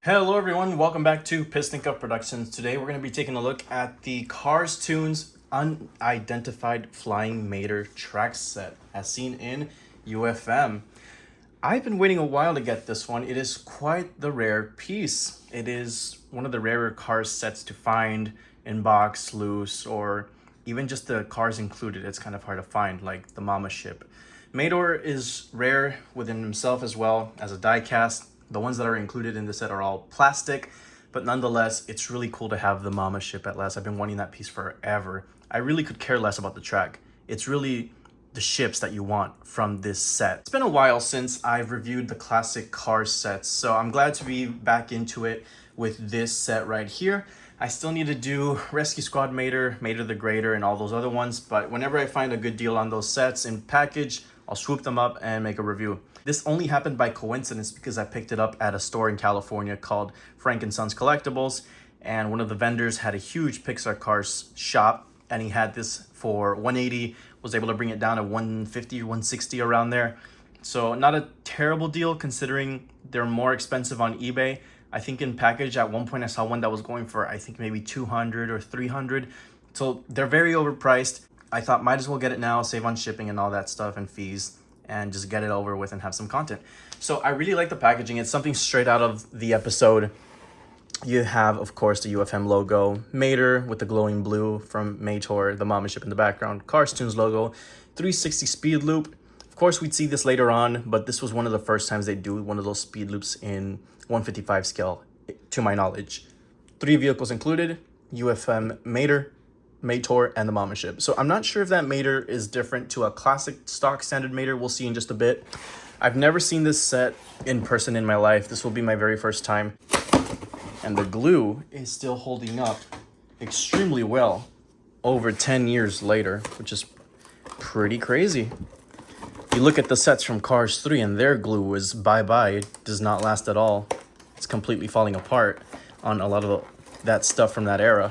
Hello everyone, welcome back to Piston Cup Productions. Today we're going to be taking a look at the Cars Tunes Unidentified Flying Mater track set as seen in UFM. I've been waiting a while to get this one. It is quite the rare piece. It is one of the rarer Cars sets to find in box, loose, or even just the cars included. It's kind of hard to find, like the Mama ship. Mater is rare within himself as well as a die cast. The ones that are included in the set are all plastic, but nonetheless, it's really cool to have the Mama ship at last. I've been wanting that piece forever. I really could care less about the track. It's really the ships that you want from this set. It's been a while since I've reviewed the classic Cars sets, so I'm glad to be back into it with this set right here. I still need to do Rescue Squad Mater, Mater the Greater, and all those other ones, but whenever I find a good deal on those sets in package, I'll swoop them up and make a review. This only happened by coincidence because I picked it up at a store in California called Frank & Sons Collectibles, and one of the vendors had a huge Pixar Cars shop, and he had this for $180, was able to bring it down to $150 or $160 around there. So not a terrible deal considering they're more expensive on eBay. I think in package at one point I saw one that was going for I think maybe $200 or $300. So they're very overpriced. I thought might as well get it now, save on shipping and all that stuff and fees, and just get it over with and have some content. So I really like the packaging. It's something straight out of the episode. You have, of course, the UFM logo, Mater with the glowing blue from Mater, the Mama ship in the background, Cars Tunes logo, 360 speed loop. Of course, we'd see this later on, but this was one of the first times they do one of those speed loops in 155 scale, to my knowledge. 3 vehicles included, UFM Mater, Mater, and the Mama ship. So I'm not sure if that Mater is different to a classic stock standard Mater. We'll see in just a bit. I've never seen this set in person in my life. This will be my very first time. And the glue is still holding up extremely well over 10 years later, which is pretty crazy. You look at the sets from Cars 3 and their glue is bye-bye. It does not last at all. It's completely falling apart on a lot of that stuff from that era.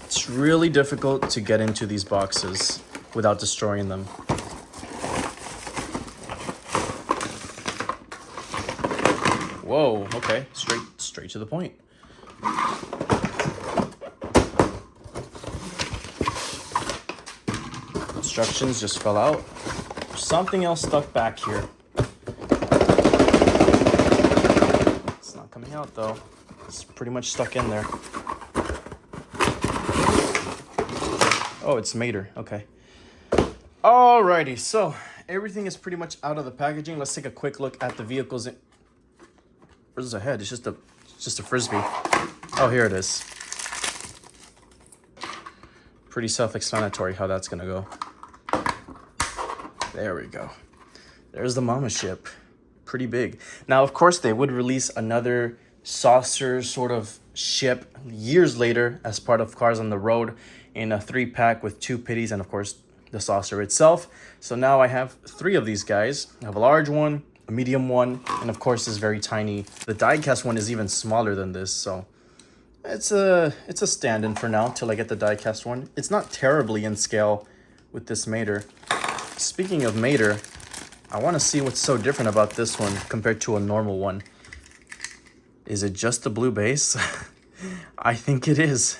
It's really difficult to get into these boxes without destroying them. Whoa, okay, straight to the point. Instructions just fell out. Something else stuck back here. It's not coming out though. It's pretty much stuck in there. Oh, it's Mater, okay. Alrighty, so everything is pretty much out of the packaging. Let's take a quick look at the vehicles. Where's the head? It's just a Frisbee. Oh, here it is. Pretty self-explanatory how that's gonna go. There we go. There's the Mama ship. Pretty big. Now, of course, they would release another saucer sort of ship years later as part of Cars on the Road in a 3-pack with 2 pitties and, of course, the saucer itself. So now I have 3 of these guys. I have a large one, a medium one, and of course this very tiny. The die-cast one is even smaller than this, so it's a stand-in for now till I get the die-cast one. It's not terribly in scale with this Mater. Speaking of Mater, I want to see what's so different about this one compared to a normal one. Is it just the blue base? I think it is.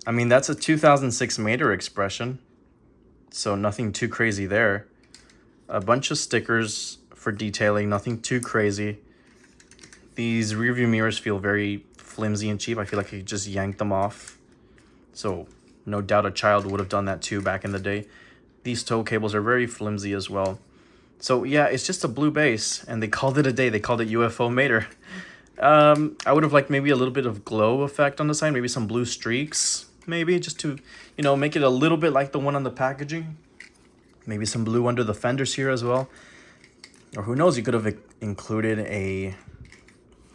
I mean, that's a 2006 Mater expression, so nothing too crazy there. A bunch of stickers for detailing, nothing too crazy. These rearview mirrors feel very flimsy and cheap. I feel like I could just yank them off. So no doubt a child would have done that too back in the day. These tow cables are very flimsy as well. So yeah, it's just a blue base, and they called it a day. They called it UFO Mater. I would have liked maybe a little bit of glow effect on the side, maybe some blue streaks, maybe just to, you know, make it a little bit like the one on the packaging. Maybe some blue under the fenders here as well. Or who knows, you could have included a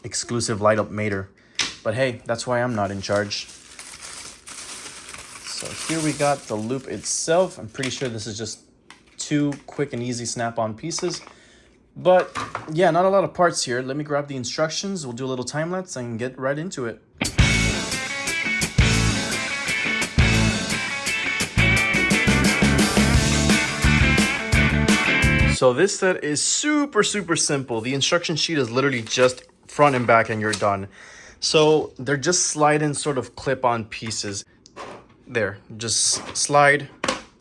exclusive light up Mater. But hey, that's why I'm not in charge. So here we got the loop itself. I'm pretty sure this is just 2 quick and easy snap-on pieces. But yeah, not a lot of parts here. Let me grab the instructions. We'll do a little time lapse and get right into it. So this set is super simple. The instruction sheet is literally just front and back and you're done. So they're just slide-in sort of clip-on pieces. There, just slide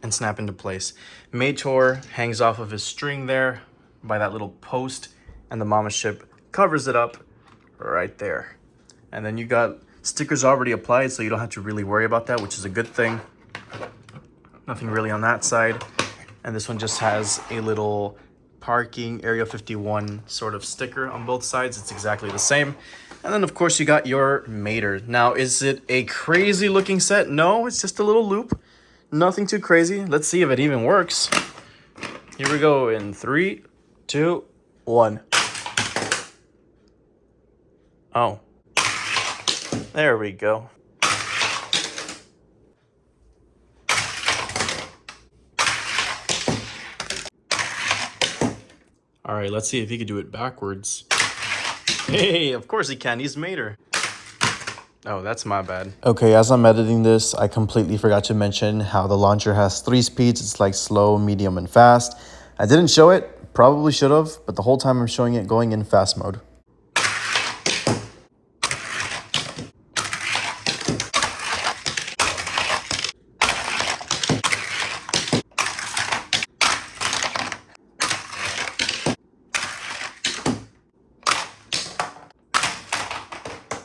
and snap into place. Mator hangs off of his string there by that little post, and the mama ship covers it up right there. And then you got stickers already applied, so you don't have to really worry about that, which is a good thing. Nothing really on that side. And this one just has a little parking Area 51 sort of sticker on both sides. It's exactly the same. And then of course you got your mater. Now, is it a crazy looking set? No, it's just a little loop. Nothing too crazy. Let's see if it even works. Here we go in 3, 2, 1. Oh. There we go. All right, let's see if he could do it backwards. Hey, of course he can. He's mater. Oh, that's my bad. Okay, as I'm editing this, I completely forgot to mention how the launcher has 3 speeds. It's like slow, medium, and fast. I didn't show it. Probably should have, but the whole time I'm showing it going in fast mode.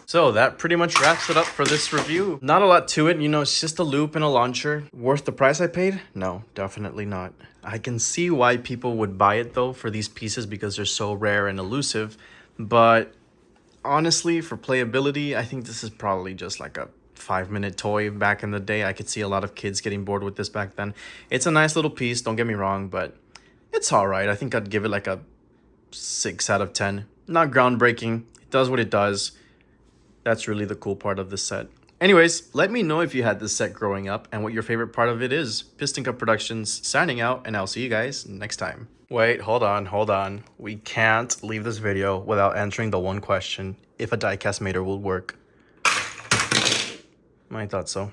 So that pretty much wraps it up for this review. Not a lot to it, you know, it's just a loop and a launcher. Worth the price I paid? No, definitely not. I can see why people would buy it though for these pieces because they're so rare and elusive. But honestly, for playability, I think this is probably just like a 5-minute toy back in the day. I could see a lot of kids getting bored with this back then. It's a nice little piece, don't get me wrong, but it's all right. I think I'd give it like a 6 out of 10. Not groundbreaking. It does what it does. That's really the cool part of this set. Anyways, let me know if you had this set growing up and what your favorite part of it is. Piston Cup Productions signing out, and I'll see you guys next time. Wait, hold on. We can't leave this video without answering the one question: if a diecast mater will work. I thought so.